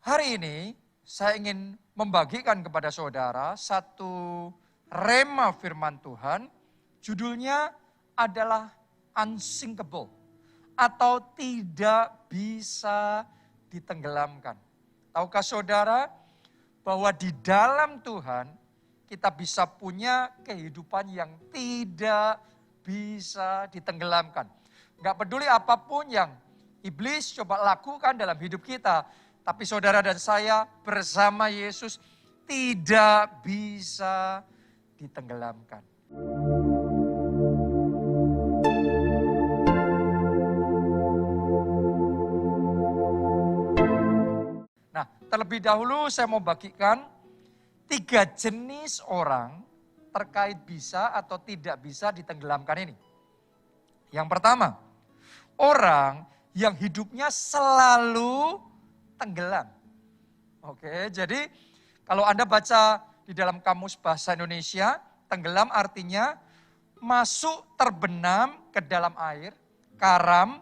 Hari ini saya ingin membagikan kepada saudara satu rema firman Tuhan. Judulnya adalah unsinkable atau tidak bisa ditenggelamkan. Tahukah saudara bahwa di dalam Tuhan kita bisa punya kehidupan yang tidak bisa ditenggelamkan. Gak peduli apapun yang iblis coba lakukan dalam hidup kita, tapi saudara dan saya bersama Yesus tidak bisa ditenggelamkan. Nah, terlebih dahulu saya mau bagikan 3 jenis orang terkait bisa atau tidak bisa ditenggelamkan ini. Yang pertama, orang yang hidupnya selalu tenggelam. Oke, jadi kalau Anda baca di dalam kamus bahasa Indonesia, tenggelam artinya masuk terbenam ke dalam air, karam,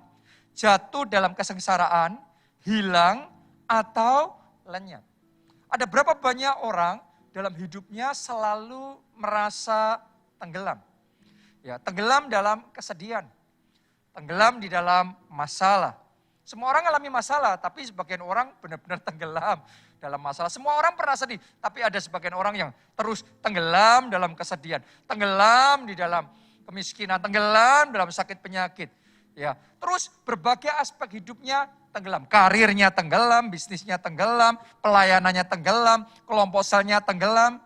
jatuh dalam kesengsaraan, hilang, atau lenyap. Ada berapa banyak orang dalam hidupnya selalu merasa tenggelam? Ya, tenggelam dalam kesedihan, tenggelam di dalam masalah. Semua orang alami masalah, tapi sebagian orang benar-benar tenggelam dalam masalah. Semua orang pernah sedih, tapi ada sebagian orang yang terus tenggelam dalam kesedihan, tenggelam di dalam kemiskinan, tenggelam dalam sakit penyakit. Ya, terus berbagai aspek hidupnya tenggelam, karirnya tenggelam, bisnisnya tenggelam, pelayanannya tenggelam, kelompok selnya tenggelam.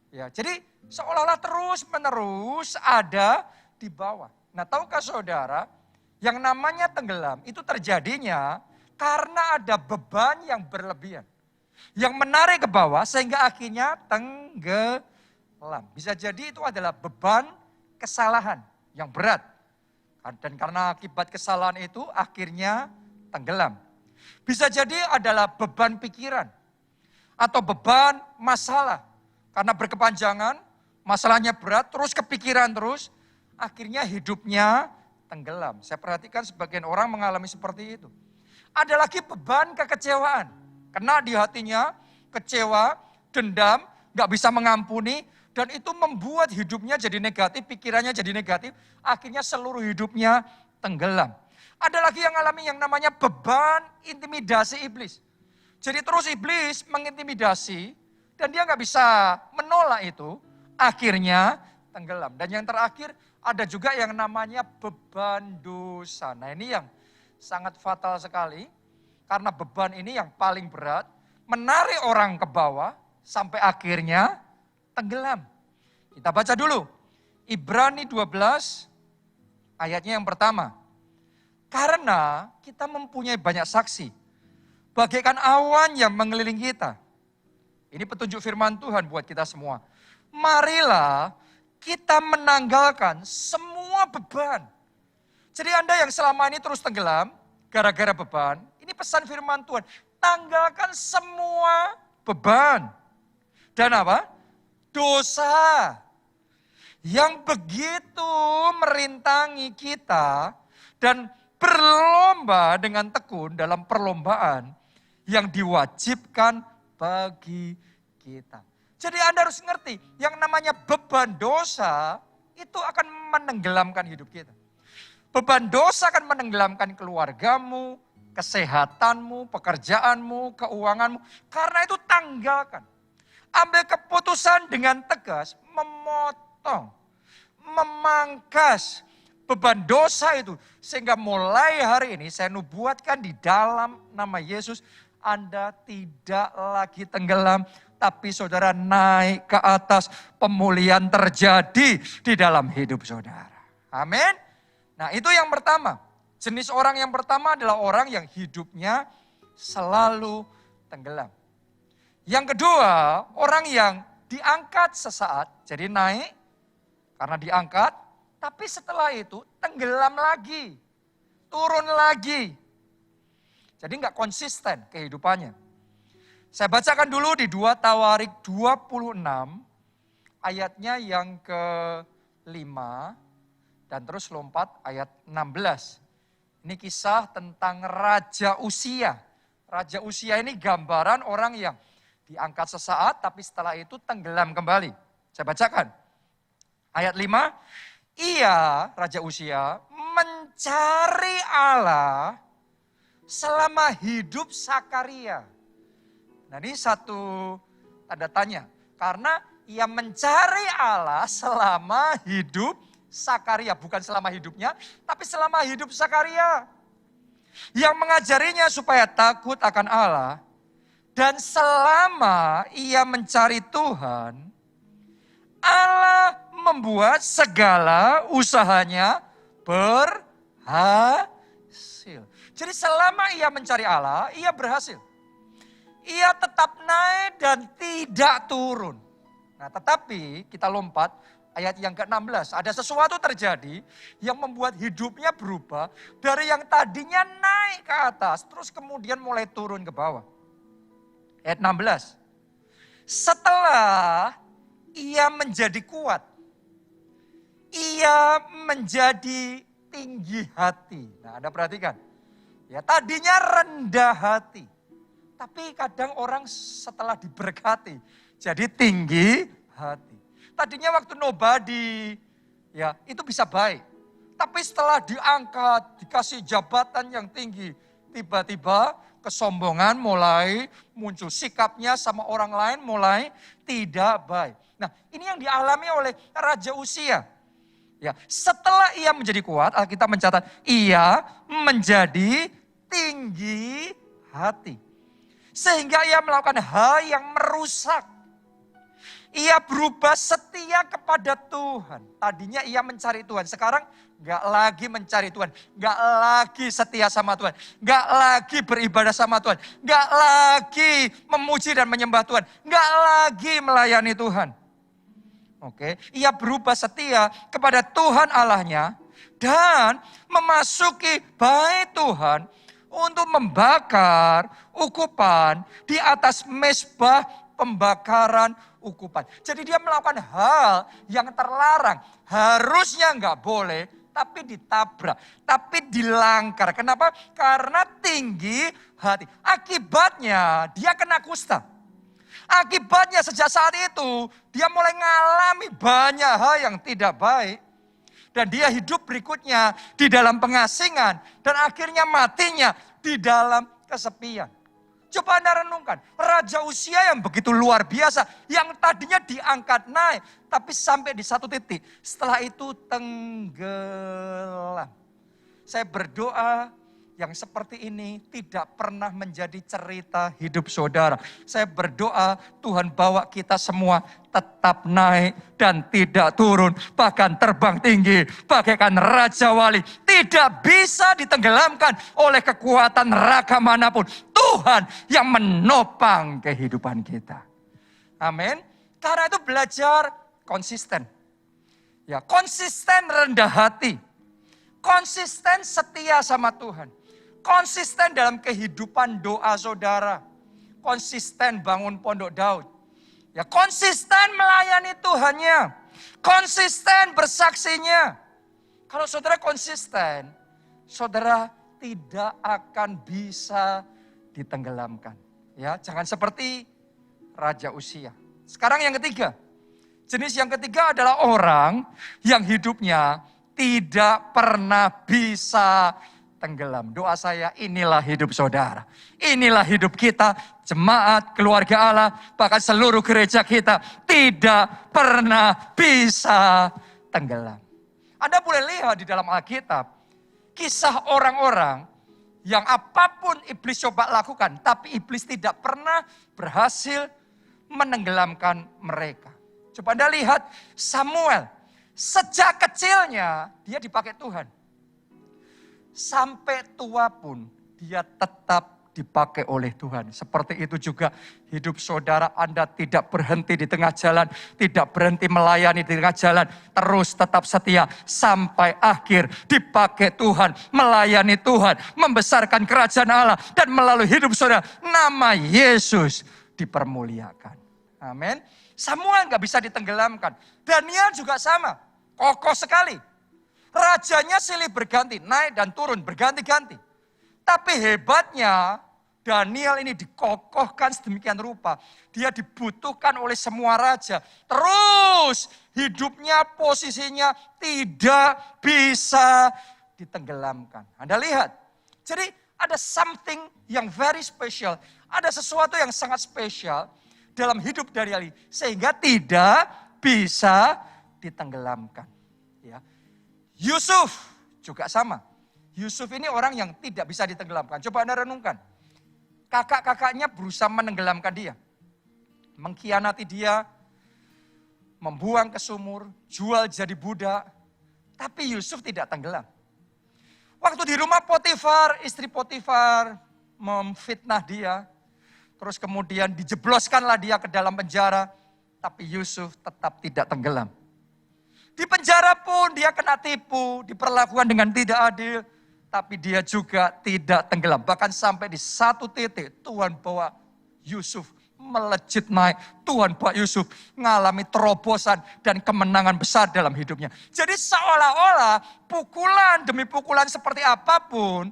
Ya, jadi seolah-olah terus-menerus ada di bawah. Nah, tahukah saudara, yang namanya tenggelam itu terjadinya karena ada beban yang berlebihan. Yang menarik ke bawah sehingga akhirnya tenggelam. Bisa jadi itu adalah beban kesalahan yang berat. Dan karena akibat kesalahan itu akhirnya tenggelam. Bisa jadi adalah beban pikiran atau beban masalah. Karena berkepanjangan, masalahnya berat, terus kepikiran terus, akhirnya hidupnya tenggelam. Saya perhatikan sebagian orang mengalami seperti itu. Ada lagi beban kekecewaan. Kena di hatinya, kecewa, dendam, gak bisa mengampuni, dan itu membuat hidupnya jadi negatif, pikirannya jadi negatif, akhirnya seluruh hidupnya tenggelam. Ada lagi yang alami yang namanya beban intimidasi iblis. Jadi terus iblis mengintimidasi, dan dia gak bisa menolak itu, akhirnya tenggelam. Dan yang terakhir, ada juga yang namanya beban dosa. Nah, ini yang sangat fatal sekali. Karena beban ini yang paling berat, menarik orang ke bawah sampai akhirnya tenggelam. Kita baca dulu. Ibrani 12 ayatnya yang pertama. Karena kita mempunyai banyak saksi, bagaikan awan yang mengelilingi kita. Ini petunjuk firman Tuhan buat kita semua. Marilah kita menanggalkan semua beban. Jadi Anda yang selama ini terus tenggelam gara-gara beban, ini pesan firman Tuhan. Tanggalkan semua beban. Dan apa? Dosa yang begitu merintangi kita dan berlomba dengan tekun dalam perlombaan yang diwajibkan bagi kita. Jadi Anda harus ngerti, yang namanya beban dosa itu akan menenggelamkan hidup kita. Beban dosa akan menenggelamkan keluargamu, kesehatanmu, pekerjaanmu, keuanganmu. Karena itu tanggalkan. Ambil keputusan dengan tegas, memotong, memangkas beban dosa itu. Sehingga mulai hari ini saya nubuatkan di dalam nama Yesus, Anda tidak lagi tenggelam, tapi saudara naik ke atas, pemulihan terjadi di dalam hidup saudara. Amin. Nah, itu yang pertama. Jenis orang yang pertama adalah orang yang hidupnya selalu tenggelam. Yang kedua, orang yang diangkat sesaat, jadi naik karena diangkat, tapi setelah itu tenggelam lagi, turun lagi. Jadi nggak konsisten kehidupannya. Saya bacakan dulu di 2 Tawarik 26, ayatnya yang ke-5, dan terus lompat ayat 16. Ini kisah tentang Raja Uzia Raja Uzia ini gambaran orang yang diangkat sesaat tapi setelah itu tenggelam kembali. Saya bacakan. Ayat 5, ia, Raja Uzia, mencari Allah selama hidup Sakaria. Nah ini satu tanda tanya. Karena ia mencari Allah selama hidup Sakaria. Bukan selama hidupnya, tapi selama hidup Sakaria. Yang mengajarinya supaya takut akan Allah. Dan selama ia mencari Tuhan, Allah membuat segala usahanya berhasil. Jadi selama ia mencari Allah, ia berhasil. Ia tetap naik dan tidak turun. Nah tetapi kita lompat ayat yang ke-16. Ada sesuatu terjadi yang membuat hidupnya berubah dari yang tadinya naik ke atas, terus kemudian mulai turun ke bawah. Ayat 16. Setelah ia menjadi kuat, ia menjadi tinggi hati. Nah, Anda perhatikan. Ya, tadinya rendah hati. Tapi kadang orang setelah diberkati jadi tinggi hati. Tadinya waktu nobody, ya itu bisa baik. Tapi setelah diangkat, dikasih jabatan yang tinggi, tiba-tiba kesombongan mulai muncul. Sikapnya sama orang lain mulai tidak baik. Nah ini yang dialami oleh Raja Uzia. Ya, setelah ia menjadi kuat, Alkitab mencatat, ia menjadi tinggi hati. Sehingga ia melakukan hal yang merusak. Ia berubah setia kepada Tuhan. Tadinya ia mencari Tuhan. Sekarang gak lagi mencari Tuhan. Gak lagi setia sama Tuhan. Gak lagi beribadah sama Tuhan. Gak lagi memuji dan menyembah Tuhan. Gak lagi melayani Tuhan. Oke, ia berubah setia kepada Tuhan Allahnya. Dan memasuki bait Tuhan untuk membakar ukupan di atas mezbah pembakaran ukupan. Jadi dia melakukan hal yang terlarang. Harusnya nggak boleh, tapi ditabrak. Tapi dilanggar. Kenapa? Karena tinggi hati. Akibatnya dia kena kusta. Akibatnya sejak saat itu dia mulai mengalami banyak hal yang tidak baik. Dan dia hidup berikutnya di dalam pengasingan. Dan akhirnya matinya di dalam kesepian. Coba Anda renungkan, Raja Uzia yang begitu luar biasa, yang tadinya diangkat naik, tapi sampai di satu titik, setelah itu tenggelam. Saya berdoa yang seperti ini tidak pernah menjadi cerita hidup saudara. Saya berdoa Tuhan bawa kita semua tetap naik dan tidak turun, bahkan terbang tinggi bagaikan Raja Wali. Tidak bisa ditenggelamkan oleh kekuatan neraka manapun. Tuhan yang menopang kehidupan kita. Amin. Karena itu belajar konsisten. Ya, konsisten rendah hati. Konsisten setia sama Tuhan. Konsisten dalam kehidupan doa saudara. Konsisten bangun pondok Daud. Ya, konsisten melayani Tuhannya. Konsisten bersaksinya. Kalau saudara konsisten, saudara tidak akan bisa ditenggelamkan. Ya, jangan seperti Raja Uzia. Sekarang yang ketiga. Jenis yang ketiga adalah orang yang hidupnya tidak pernah bisa tenggelam. Doa saya, inilah hidup saudara. Inilah hidup kita, jemaat, keluarga Allah, bahkan seluruh gereja kita tidak pernah bisa tenggelam. Anda boleh lihat di dalam Alkitab, kisah orang-orang yang apapun iblis coba lakukan, tapi iblis tidak pernah berhasil menenggelamkan mereka. Coba Anda lihat Samuel, sejak kecilnya dia dipakai Tuhan. Sampai tua pun dia tetap dipakai oleh Tuhan. Seperti itu juga hidup saudara, Anda tidak berhenti di tengah jalan, tidak berhenti melayani di tengah jalan, terus tetap setia sampai akhir dipakai Tuhan, melayani Tuhan, membesarkan kerajaan Allah, dan melalui hidup saudara, nama Yesus dipermuliakan. Amin. Samuel gak bisa ditenggelamkan. Daniel juga sama, kokoh sekali. Rajanya silih berganti, naik dan turun, berganti-ganti. Tapi hebatnya Daniel ini dikokohkan sedemikian rupa. Dia dibutuhkan oleh semua raja. Terus hidupnya, posisinya tidak bisa ditenggelamkan. Anda lihat. Jadi ada something yang very special. Ada sesuatu yang sangat spesial dalam hidup Daniel ini. Sehingga tidak bisa ditenggelamkan. Ya. Yusuf juga sama. Yusuf ini orang yang tidak bisa ditenggelamkan. Coba Anda renungkan. Kakak-kakaknya berusaha menenggelamkan dia. Mengkhianati dia. Membuang ke sumur. Jual jadi budak. Tapi Yusuf tidak tenggelam. Waktu di rumah Potifar, istri Potifar memfitnah dia. Terus kemudian dijebloskanlah dia ke dalam penjara. Tapi Yusuf tetap tidak tenggelam. Di penjara pun dia kena tipu, diperlakukan dengan tidak adil. Tapi dia juga tidak tenggelam. Bahkan sampai di satu titik Tuhan bawa Yusuf melejit naik. Tuhan bawa Yusuf mengalami terobosan dan kemenangan besar dalam hidupnya. Jadi seolah-olah pukulan demi pukulan seperti apapun,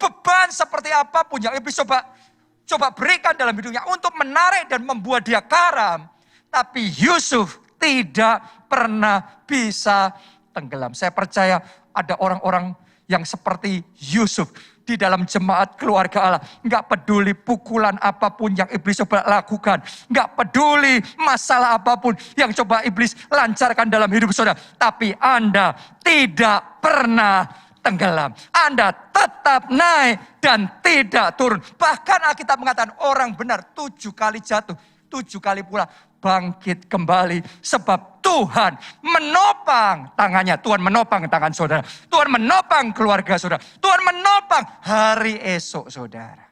beban seperti apapun yang iblis coba berikan dalam hidupnya untuk menarik dan membuat dia karam. Tapi Yusuf tidak pernah bisa tenggelam. Saya percaya ada orang-orang yang seperti Yusuf di dalam jemaat keluarga Allah. Enggak peduli pukulan apapun yang iblis coba lakukan. Enggak peduli masalah apapun yang coba iblis lancarkan dalam hidup saudara. Tapi Anda tidak pernah tenggelam. Anda tetap naik dan tidak turun. Bahkan Alkitab mengatakan orang benar 7 kali jatuh, 7 kali pula bangkit kembali. Sebab Tuhan menopang tangannya. Tuhan menopang tangan saudara. Tuhan menopang keluarga saudara. Tuhan menopang hari esok saudara.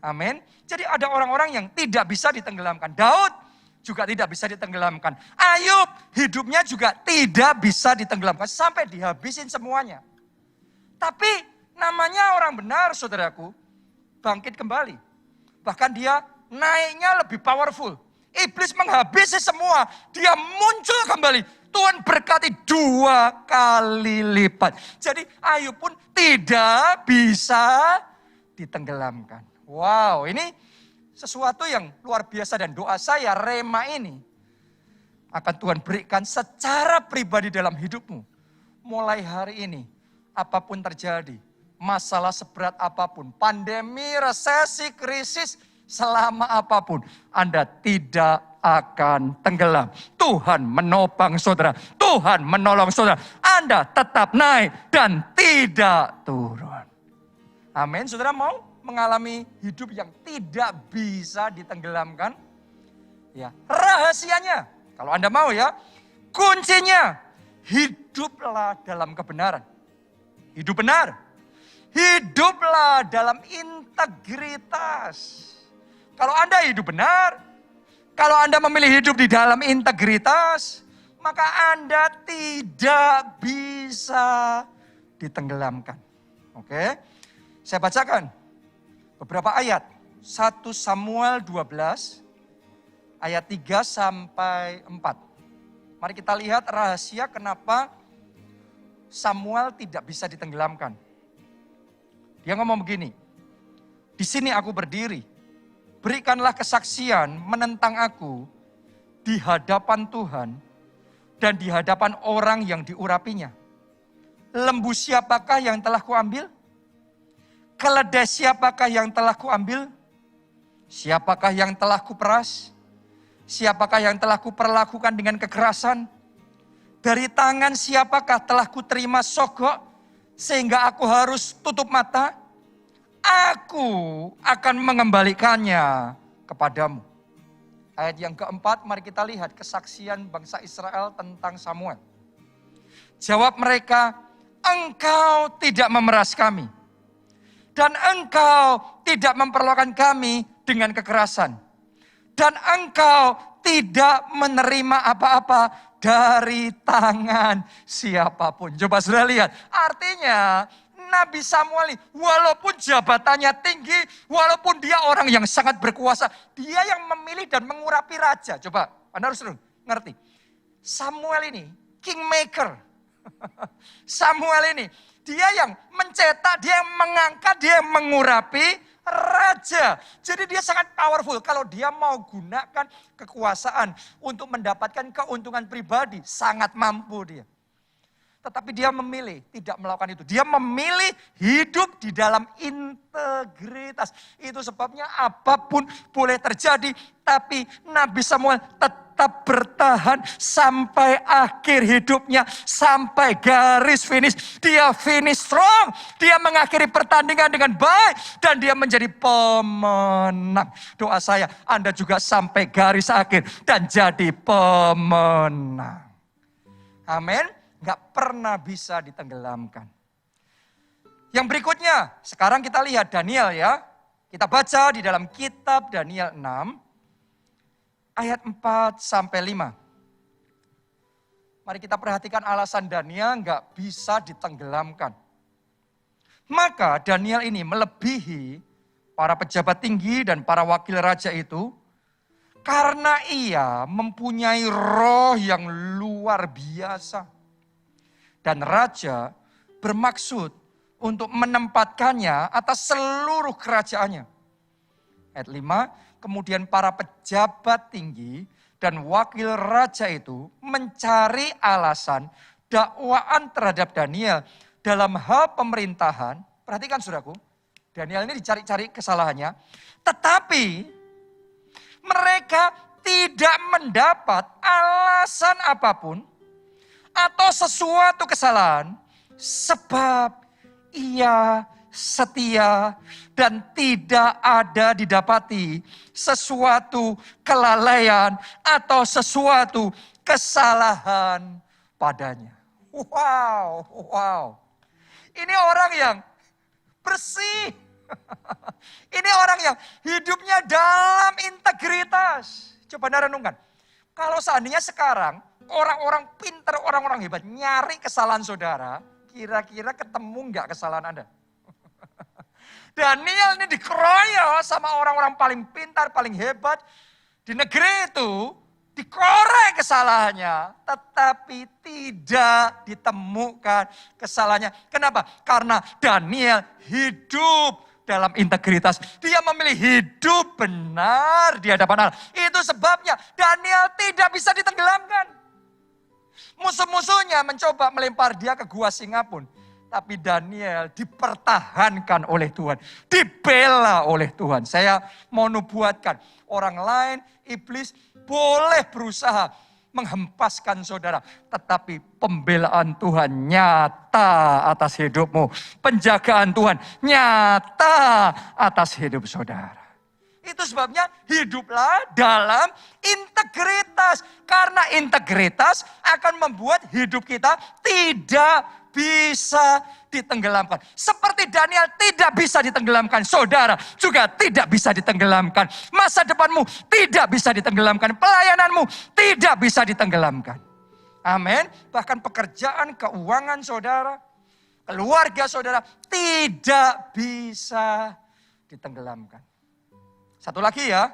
Amin. Jadi ada orang-orang yang tidak bisa ditenggelamkan. Daud juga tidak bisa ditenggelamkan. Ayub hidupnya juga tidak bisa ditenggelamkan. Sampai dihabisin semuanya. Tapi namanya orang benar saudaraku. Bangkit kembali. Bahkan dia naiknya lebih powerful. Iblis menghabisi semua. Dia muncul kembali. Tuhan berkati 2 kali lipat. Jadi Ayub pun tidak bisa ditenggelamkan. Wow, ini sesuatu yang luar biasa. Dan doa saya, rema ini akan Tuhan berikan secara pribadi dalam hidupmu. Mulai hari ini, apapun terjadi, masalah seberat apapun, pandemi, resesi, krisis, selama apapun, Anda tidak akan tenggelam. Tuhan menopang saudara. Tuhan menolong saudara. Anda tetap naik dan tidak turun. Amin. Saudara mau mengalami hidup yang tidak bisa ditenggelamkan? Ya, rahasianya, kalau Anda mau ya, kuncinya, hiduplah dalam kebenaran. Hidup benar. Hiduplah dalam integritas. Kalau Anda hidup benar, kalau Anda memilih hidup di dalam integritas, maka Anda tidak bisa ditenggelamkan. Oke, saya bacakan beberapa ayat. 1 Samuel 12, ayat 3 sampai 4. Mari kita lihat rahasia kenapa Samuel tidak bisa ditenggelamkan. Dia ngomong begini, di sini aku berdiri. Berikanlah kesaksian menentang aku di hadapan Tuhan dan di hadapan orang yang diurapinya. Lembu siapakah yang telah kuambil? Keledai siapakah yang telah kuambil? Siapakah yang telah kuperas? Siapakah yang telah kuperlakukan dengan kekerasan? Dari tangan siapakah telah kuterima sogok sehingga aku harus tutup mata? Aku akan mengembalikannya kepadamu. Ayat yang keempat, mari kita lihat kesaksian bangsa Israel tentang Samuel. Jawab mereka, engkau tidak memeras kami. Dan engkau tidak memperlakukan kami dengan kekerasan. Dan engkau tidak menerima apa-apa dari tangan siapapun. Coba saudara lihat, artinya Nabi Samuel ini, walaupun jabatannya tinggi, walaupun dia orang yang sangat berkuasa, dia yang memilih dan mengurapi raja. Coba, Anda harus ngerti. Samuel ini, kingmaker. Samuel ini, dia yang mencetak, dia yang mengangkat, dia yang mengurapi raja. Jadi dia sangat powerful. Kalau dia mau gunakan kekuasaan untuk mendapatkan keuntungan pribadi, sangat mampu dia. Tetapi dia memilih tidak melakukan itu. Dia memilih hidup di dalam integritas. Itu sebabnya apapun boleh terjadi. Tapi Nabi Samuel tetap bertahan sampai akhir hidupnya. Sampai garis finish. Dia finish strong. Dia mengakhiri pertandingan dengan baik. Dan dia menjadi pemenang. Doa saya, Anda juga sampai garis akhir. Dan jadi pemenang. Amin. Gak pernah bisa ditenggelamkan. Yang berikutnya, sekarang kita lihat Daniel ya. Kita baca di dalam kitab Daniel 6, ayat 4 sampai 5. Mari kita perhatikan alasan Daniel gak bisa ditenggelamkan. Maka Daniel ini melebihi para pejabat tinggi dan para wakil raja itu, karena ia mempunyai roh yang luar biasa. Dan raja bermaksud untuk menempatkannya atas seluruh kerajaannya. Ayat 5, kemudian para pejabat tinggi dan wakil raja itu mencari alasan dakwaan terhadap Daniel dalam hal pemerintahan. Perhatikan saudaraku, Daniel ini dicari-cari kesalahannya. Tetapi mereka tidak mendapat alasan apapun atau sesuatu kesalahan, sebab ia setia dan tidak ada didapati sesuatu kelalaian atau sesuatu kesalahan padanya. Wow. Ini orang yang bersih. Ini orang yang hidupnya dalam integritas. Coba Anda renungkan. Kalau seandainya sekarang orang-orang pintar, orang-orang hebat nyari kesalahan saudara, kira-kira ketemu nggak kesalahan Anda? Daniel ini dikeroyok sama orang-orang paling pintar, paling hebat di negeri itu, dikorek kesalahannya, tetapi tidak ditemukan kesalahannya. Kenapa? Karena Daniel hidup dalam integritas. Dia memilih hidup benar di hadapan Allah. Itu sebabnya Daniel tidak bisa ditenggelamkan. Musuh-musuhnya mencoba melempar dia ke gua singa pun. Tapi Daniel dipertahankan oleh Tuhan. Dibela oleh Tuhan. Saya mau nubuatkan. Orang lain, iblis boleh berusaha menghempaskan saudara. Tetapi pembelaan Tuhan nyata atas hidupmu. Penjagaan Tuhan nyata atas hidup saudara. Itu sebabnya hiduplah dalam integritas. Karena integritas akan membuat hidup kita tidak bisa ditenggelamkan. Seperti Daniel tidak bisa ditenggelamkan, saudara juga tidak bisa ditenggelamkan. Masa depanmu tidak bisa ditenggelamkan, pelayananmu tidak bisa ditenggelamkan. Amin. Bahkan pekerjaan, keuangan saudara, keluarga saudara tidak bisa ditenggelamkan. Satu lagi ya,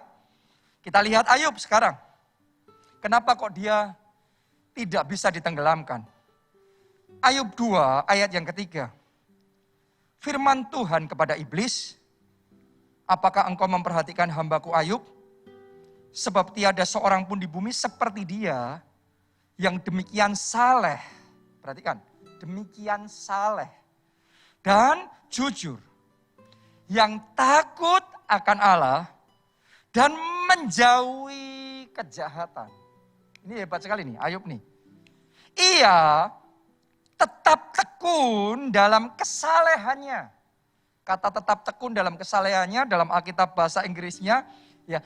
kita lihat Ayub sekarang. Kenapa kok dia tidak bisa ditenggelamkan? Ayub 2 ayat yang ketiga. Firman Tuhan kepada iblis, apakah engkau memperhatikan hambaku Ayub? Sebab tiada seorang pun di bumi seperti dia yang demikian saleh. Perhatikan, demikian saleh dan jujur. Yang takut akan Allah dan menjauhi kejahatan. Ini hebat sekali nih, Ayub nih. Ia tetap tekun dalam kesalehannya. Kata tetap tekun dalam kesalehannya dalam Alkitab bahasa Inggrisnya, ya,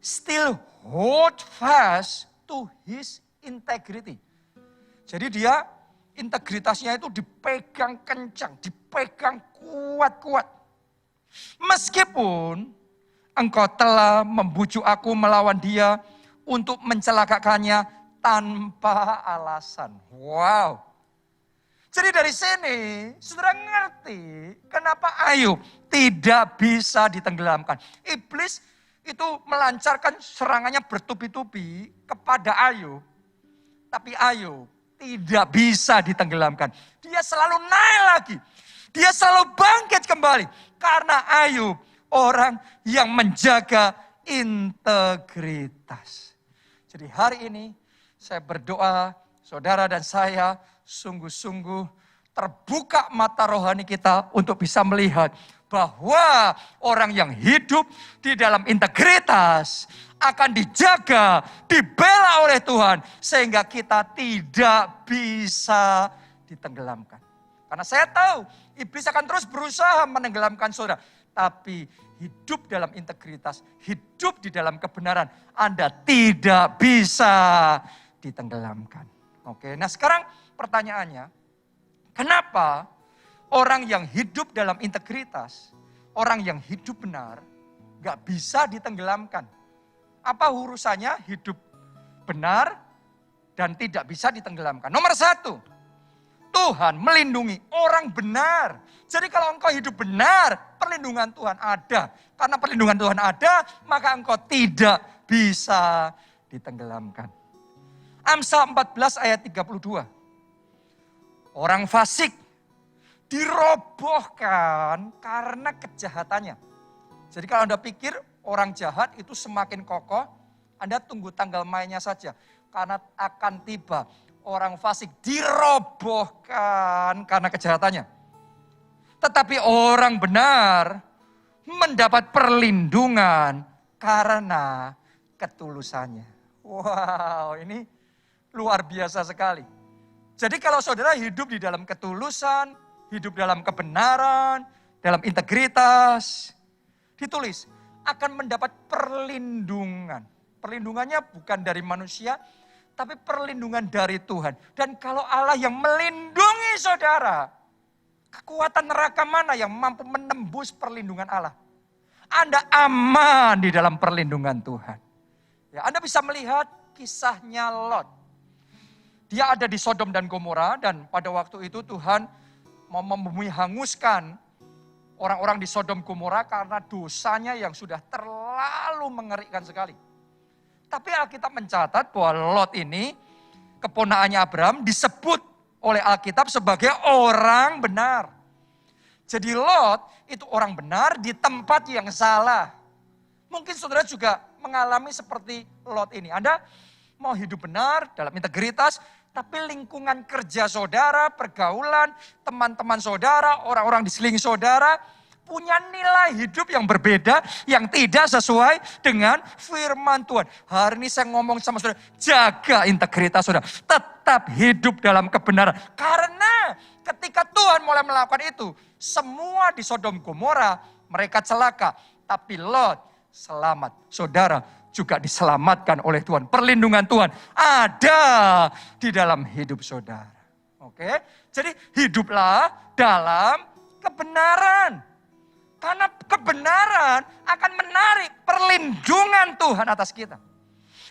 still hold fast to his integrity. Jadi dia integritasnya itu dipegang kencang, dipegang kuat-kuat. Meskipun engkau telah membujuk aku melawan dia untuk mencelakakannya tanpa alasan. Wow. Jadi dari sini, saudara ngerti kenapa Ayub tidak bisa ditenggelamkan. Iblis itu melancarkan serangannya bertubi-tubi kepada Ayub. Tapi Ayub tidak bisa ditenggelamkan. Dia selalu naik lagi. Dia selalu bangkit kembali. Karena Ayub orang yang menjaga integritas. Jadi hari ini saya berdoa, saudara dan saya sungguh-sungguh terbuka mata rohani kita untuk bisa melihat bahwa orang yang hidup di dalam integritas akan dijaga, dibela oleh Tuhan sehingga kita tidak bisa ditenggelamkan. Karena saya tahu iblis akan terus berusaha menenggelamkan saudara, tapi hidup dalam integritas, hidup di dalam kebenaran, Anda tidak bisa ditenggelamkan. Oke, nah sekarang pertanyaannya, kenapa orang yang hidup dalam integritas, orang yang hidup benar, gak bisa ditenggelamkan? Apa urusannya hidup benar dan tidak bisa ditenggelamkan? Nomor satu, Tuhan melindungi orang benar. Jadi kalau engkau hidup benar, perlindungan Tuhan ada. Karena perlindungan Tuhan ada, maka engkau tidak bisa ditenggelamkan. Amsal 14 ayat 32. Orang fasik dirobohkan karena kejahatannya. Jadi kalau Anda pikir orang jahat itu semakin kokoh, Anda tunggu tanggal mainnya saja. Karena akan tiba orang fasik dirobohkan karena kejahatannya. Tetapi orang benar mendapat perlindungan karena ketulusannya. Wow, ini luar biasa sekali. Jadi kalau saudara hidup di dalam ketulusan, hidup dalam kebenaran, dalam integritas, ditulis akan mendapat perlindungan. Perlindungannya bukan dari manusia, tapi perlindungan dari Tuhan. Dan kalau Allah yang melindungi saudara, kekuatan neraka mana yang mampu menembus perlindungan Allah? Anda aman di dalam perlindungan Tuhan. Ya, Anda bisa melihat kisahnya Lot. Dia ada di Sodom dan Gomora, dan pada waktu itu Tuhan mau menghanguskan orang-orang di Sodom Gomora karena dosanya yang sudah terlalu mengerikan sekali. Tapi Alkitab mencatat bahwa Lot ini, keponakannya Abraham, disebut oleh Alkitab sebagai orang benar. Jadi Lot itu orang benar di tempat yang salah. Mungkin saudara juga mengalami seperti Lot ini. Anda mau hidup benar dalam integritas, tapi lingkungan kerja saudara, pergaulan, teman-teman saudara, orang-orang di sekeliling saudara, punya nilai hidup yang berbeda, yang tidak sesuai dengan firman Tuhan. Hari ini saya ngomong sama saudara, jaga integritas saudara. Tetap hidup dalam kebenaran. Karena ketika Tuhan mulai melakukan itu, semua di Sodom Gomora mereka celaka. Tapi Lot selamat. Saudara juga diselamatkan oleh Tuhan. Perlindungan Tuhan ada di dalam hidup saudara. Oke, jadi hiduplah dalam kebenaran. Karena kebenaran akan menarik perlindungan Tuhan atas kita.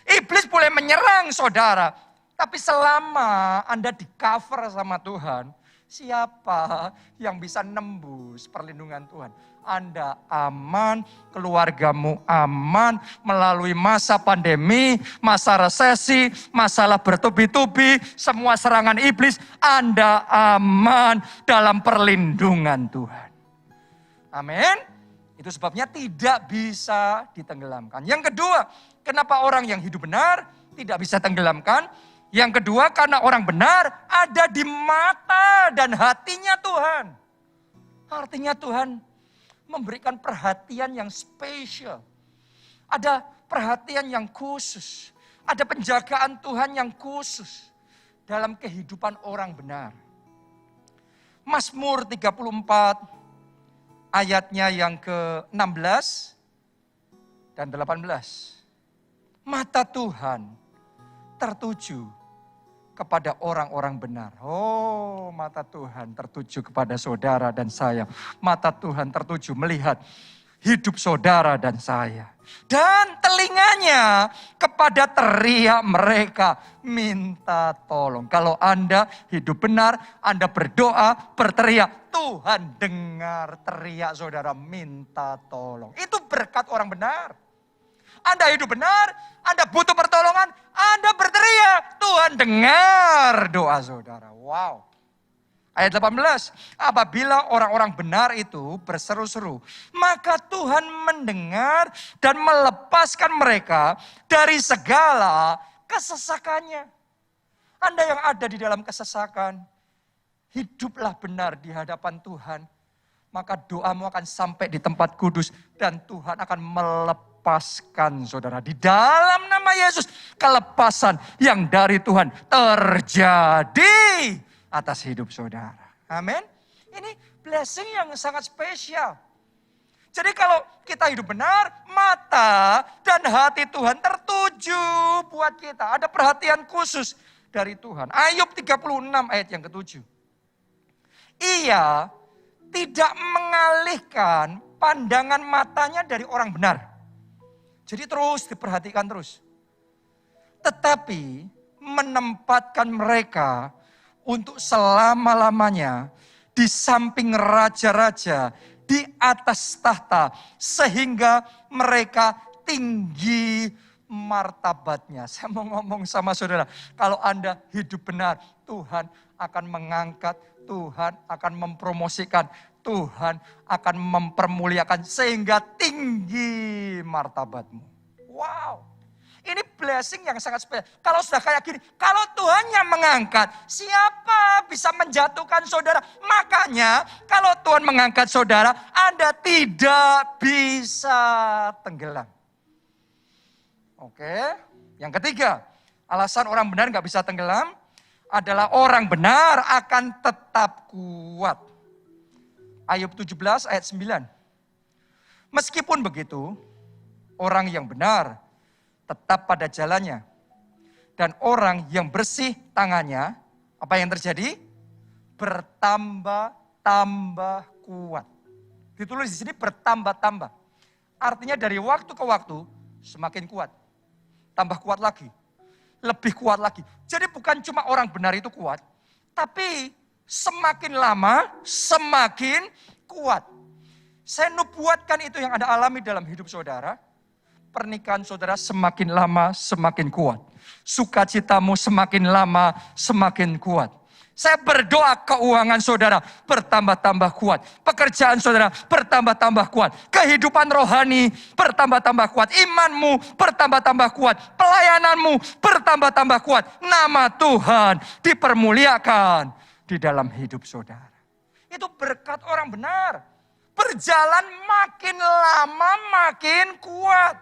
Iblis boleh menyerang saudara, tapi selama Anda di cover sama Tuhan, siapa yang bisa nembus perlindungan Tuhan? Anda aman, keluargamu aman melalui masa pandemi, masa resesi, masalah bertubi-tubi, semua serangan iblis, Anda aman dalam perlindungan Tuhan. Amin. Itu sebabnya tidak bisa ditenggelamkan. Yang kedua, kenapa orang yang hidup benar tidak bisa tenggelamkan? Yang kedua, karena orang benar ada di mata dan hatinya Tuhan. Artinya Tuhan memberikan perhatian yang spesial. Ada perhatian yang khusus. Ada penjagaan Tuhan yang khusus dalam kehidupan orang benar. Mazmur 34 ayatnya yang ke-16 dan 18. Mata Tuhan tertuju kepada orang-orang benar. Oh, mata Tuhan tertuju kepada saudara dan saya. Mata Tuhan tertuju melihat hidup saudara dan saya. Dan telinganya kepada teriak mereka minta tolong. Kalau Anda hidup benar, Anda berdoa, berteriak, Tuhan dengar teriak saudara minta tolong. Itu berkat orang benar. Anda hidup benar, Anda butuh pertolongan, Anda berteriak, Tuhan dengar doa saudara. Wow. Ayat 18, apabila orang-orang benar itu berseru-seru, maka Tuhan mendengar dan melepaskan mereka dari segala kesesakannya. Anda yang ada di dalam kesesakan, hiduplah benar di hadapan Tuhan. Maka doamu akan sampai di tempat kudus dan Tuhan akan melepaskan saudara. Di dalam nama Yesus, kelepasan yang dari Tuhan terjadi atas hidup saudara. Amin. Ini blessing yang sangat spesial. Jadi kalau kita hidup benar, mata dan hati Tuhan tertuju buat kita. Ada perhatian khusus dari Tuhan. Ayub 36 ayat yang ke-7. Ia tidak mengalihkan pandangan matanya dari orang benar. Jadi terus diperhatikan terus. Tetapi menempatkan mereka untuk selama-lamanya di samping raja-raja di atas tahta. Sehingga mereka tinggi martabatnya. Saya mau ngomong sama saudara, kalau Anda hidup benar, Tuhan akan mengangkat, Tuhan akan mempromosikan, Tuhan akan mempermuliakan sehingga tinggi martabatmu. Wow. Ini blessing yang sangat spesial. Kalau sudah kayak gini, kalau Tuhan yang mengangkat, siapa bisa menjatuhkan saudara? Makanya kalau Tuhan mengangkat saudara, Anda tidak bisa tenggelam. Oke, yang ketiga, alasan orang benar gak bisa tenggelam adalah orang benar akan tetap kuat. Ayub 17 ayat 9. Meskipun begitu, orang yang benar tetap pada jalannya. Dan orang yang bersih tangannya, apa yang terjadi? Bertambah-tambah kuat. Ditulis di sini bertambah-tambah. Artinya dari waktu ke waktu semakin kuat. Tambah kuat lagi. Lebih kuat lagi. Jadi bukan cuma orang benar itu kuat, tapi semakin lama semakin kuat. Saya nubuatkan itu yang Anda alami dalam hidup saudara. Pernikahan saudara semakin lama semakin kuat. Sukacitamu semakin lama semakin kuat. Saya berdoa keuangan saudara bertambah-tambah kuat. Pekerjaan saudara bertambah-tambah kuat. Kehidupan rohani bertambah-tambah kuat. Imanmu bertambah-tambah kuat. Pelayananmu bertambah-tambah kuat. Nama Tuhan dipermuliakan di dalam hidup saudara. Itu berkat orang benar. Berjalan makin lama makin kuat.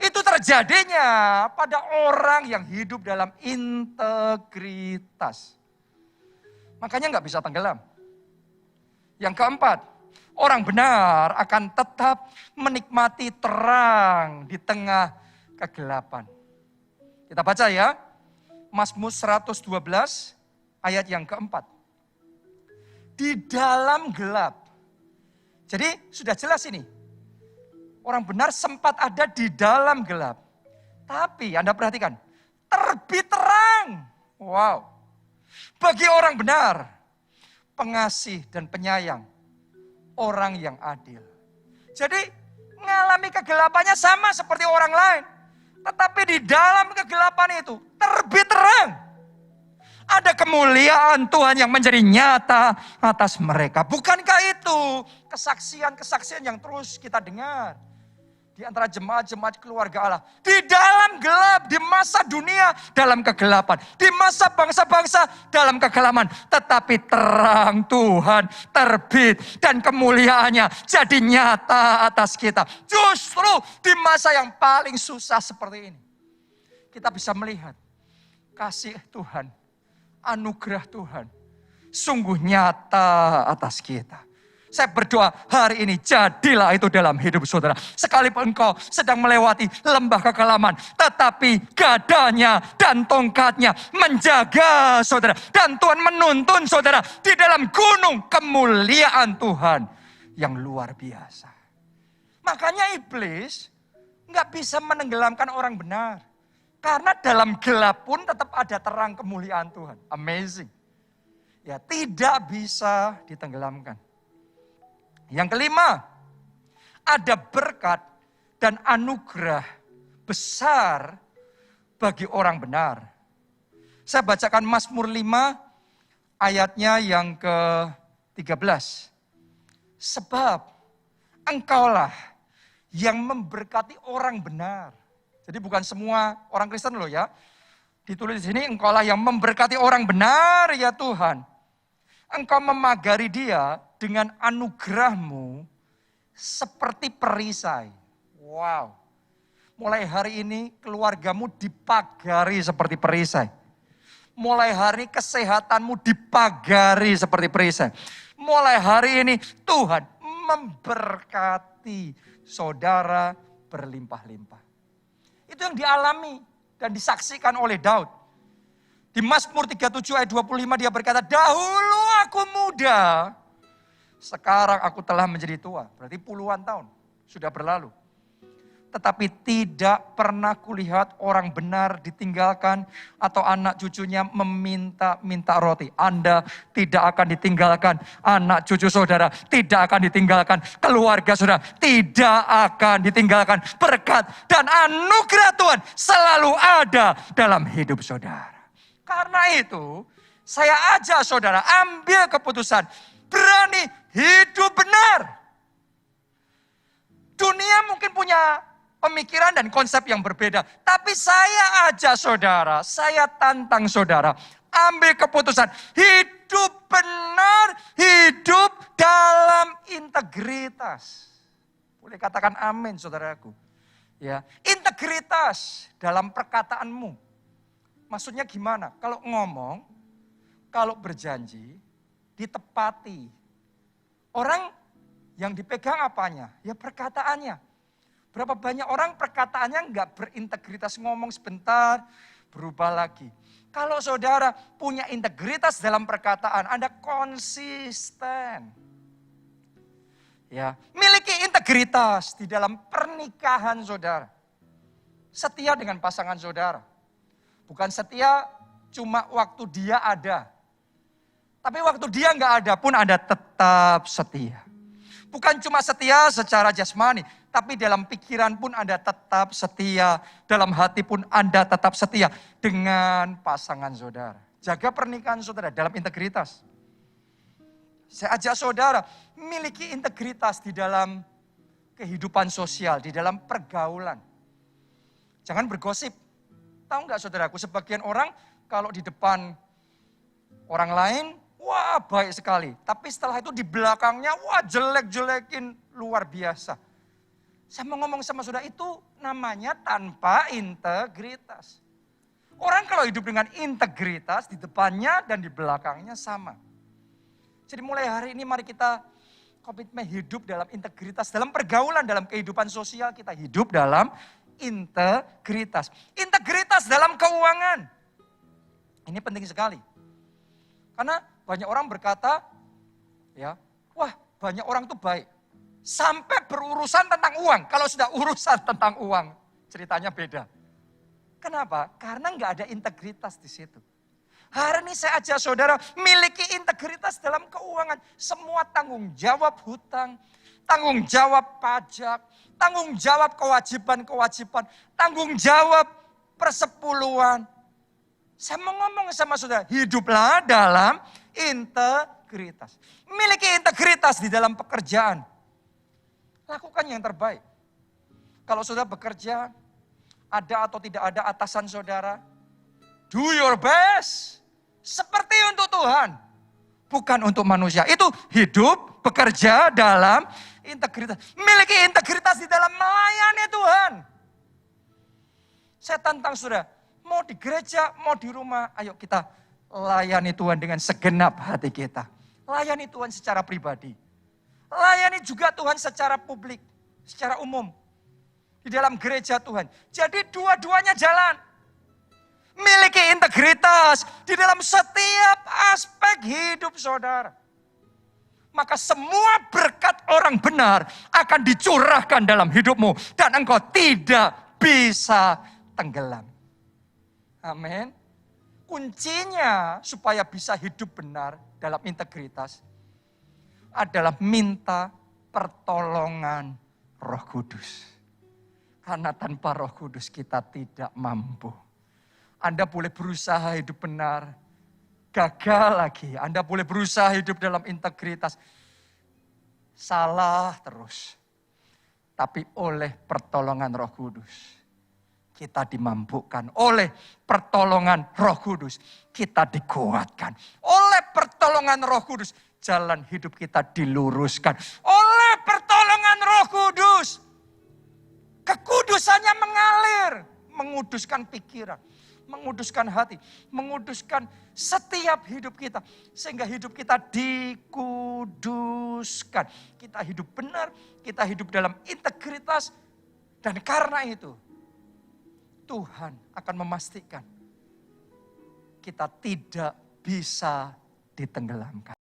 Itu terjadinya pada orang yang hidup dalam integritas. Makanya nggak bisa tenggelam. Yang keempat, orang benar akan tetap menikmati terang di tengah kegelapan. Kita baca ya, Mazmur 112 ayat yang keempat. Di dalam gelap. Jadi sudah jelas ini. Orang benar sempat ada di dalam gelap. Tapi Anda perhatikan, terbit terang. Wow. Bagi orang benar, pengasih dan penyayang, orang yang adil. Jadi mengalami kegelapannya sama seperti orang lain. Tetapi di dalam kegelapan itu terbit terang. Ada kemuliaan Tuhan yang menjadi nyata atas mereka. Bukankah itu kesaksian-kesaksian yang terus kita dengar? Di antara jemaat-jemaat keluarga Allah. Di dalam gelap, di masa dunia dalam kegelapan. Di masa bangsa-bangsa dalam kegelapan. Tetapi terang Tuhan terbit dan kemuliaannya jadi nyata atas kita. Justru di masa yang paling susah seperti ini. Kita bisa melihat kasih Tuhan, anugerah Tuhan. Sungguh nyata atas kita. Saya berdoa hari ini jadilah itu dalam hidup saudara. Sekalipun engkau sedang melewati lembah kekelaman. Tetapi gadanya dan tongkatnya menjaga saudara. Dan Tuhan menuntun saudara di dalam gunung kemuliaan Tuhan yang luar biasa. Makanya iblis nggak bisa menenggelamkan orang benar. Karena dalam gelap pun tetap ada terang kemuliaan Tuhan. Amazing. Ya tidak bisa ditenggelamkan. Yang kelima, ada berkat dan anugerah besar bagi orang benar. Saya bacakan Mazmur 5 ayatnya yang ke-13. Sebab engkaulah yang memberkati orang benar. Jadi bukan semua orang Kristen loh ya. Ditulis di sini, engkaulah yang memberkati orang benar ya Tuhan. Engkau memagari dia dengan anugerahmu seperti perisai. Wow. Mulai hari ini keluargamu dipagari seperti perisai. Mulai hari ini kesehatanmu dipagari seperti perisai. Mulai hari ini Tuhan memberkati saudara berlimpah-limpah. Itu yang dialami dan disaksikan oleh Daud. Di Mazmur 37 ayat 25 dia berkata, dahulu aku muda, sekarang aku telah menjadi tua. Berarti puluhan tahun sudah berlalu. Tetapi tidak pernah kulihat orang benar ditinggalkan atau anak cucunya meminta-minta roti. Anda tidak akan ditinggalkan, anak cucu saudara tidak akan ditinggalkan, keluarga saudara tidak akan ditinggalkan. Berkat dan anugerah Tuhan selalu ada dalam hidup saudara. Karena itu, saya ajak saudara ambil keputusan, berani hidup benar. Dunia mungkin punya pemikiran dan konsep yang berbeda. Tapi saya ajak saudara, saya tantang saudara, ambil keputusan, hidup benar, hidup dalam integritas. Boleh katakan amin saudaraku. Ya, integritas dalam perkataanmu. Maksudnya gimana? Kalau ngomong, kalau berjanji, ditepati. Orang yang dipegang apanya? Ya perkataannya. Berapa banyak orang perkataannya nggak berintegritas, ngomong sebentar, berubah lagi. Kalau saudara punya integritas dalam perkataan, Anda konsisten. Ya, miliki integritas di dalam pernikahan saudara. Setia dengan pasangan saudara. Bukan setia cuma waktu dia ada. Tapi waktu dia nggak ada pun Anda tetap setia. Bukan cuma setia secara jasmani, tapi dalam pikiran pun Anda tetap setia. Dalam hati pun Anda tetap setia dengan pasangan saudara. Jaga pernikahan saudara dalam integritas. Saya ajak saudara, miliki integritas di dalam kehidupan sosial, di dalam pergaulan. Jangan bergosip. Tahu nggak saudaraku, sebagian orang kalau di depan orang lain, wah baik sekali. Tapi setelah itu di belakangnya, wah jelek-jelekin luar biasa. Saya mau ngomong sama saudara, itu namanya tanpa integritas. Orang kalau hidup dengan integritas, di depannya dan di belakangnya sama. Jadi mulai hari ini mari kita komitmen hidup dalam integritas. Dalam pergaulan, dalam kehidupan sosial kita hidup dalam integritas. Integritas dalam keuangan. Ini penting sekali. Karena banyak orang berkata, ya, wah banyak orang tuh baik. Sampai berurusan tentang uang. Kalau sudah urusan tentang uang, ceritanya beda. Kenapa? Karena nggak ada integritas di situ. Hari ini saya ajak saudara miliki integritas dalam keuangan. Semua tanggung jawab hutang, tanggung jawab pajak, tanggung jawab kewajiban-kewajiban, tanggung jawab persepuluhan. Saya mau ngomong sama saudara, hiduplah dalam integritas. Miliki integritas di dalam pekerjaan. Lakukan yang terbaik. Kalau saudara bekerja, ada atau tidak ada atasan saudara, do your best. Seperti untuk Tuhan, bukan untuk manusia. Itu hidup, bekerja dalam integritas. Miliki integritas di dalam melayani Tuhan. Saya tantang saudara, mau di gereja, mau di rumah, ayo kita layani Tuhan dengan segenap hati kita. Layani Tuhan secara pribadi. Layani juga Tuhan secara publik, secara umum. Di dalam gereja Tuhan. Jadi dua-duanya jalan. Miliki integritas di dalam setiap aspek hidup saudara. Maka semua berkat orang benar akan dicurahkan dalam hidupmu. Dan engkau tidak bisa tenggelam. Amin. Kuncinya supaya bisa hidup benar dalam integritas adalah minta pertolongan Roh Kudus. Karena tanpa Roh Kudus kita tidak mampu. Anda boleh berusaha hidup benar, gagal lagi. Anda boleh berusaha hidup dalam integritas. Salah terus. Tapi oleh pertolongan Roh Kudus, kita dimampukan. Oleh pertolongan Roh Kudus, kita dikuatkan. Oleh pertolongan Roh Kudus, jalan hidup kita diluruskan. Oleh pertolongan Roh Kudus, kekudusannya mengalir. Menguduskan pikiran, menguduskan hati, menguduskan setiap hidup kita. Sehingga hidup kita dikuduskan. Kita hidup benar, kita hidup dalam integritas. Dan karena itu, Tuhan akan memastikan kita tidak bisa ditenggelamkan.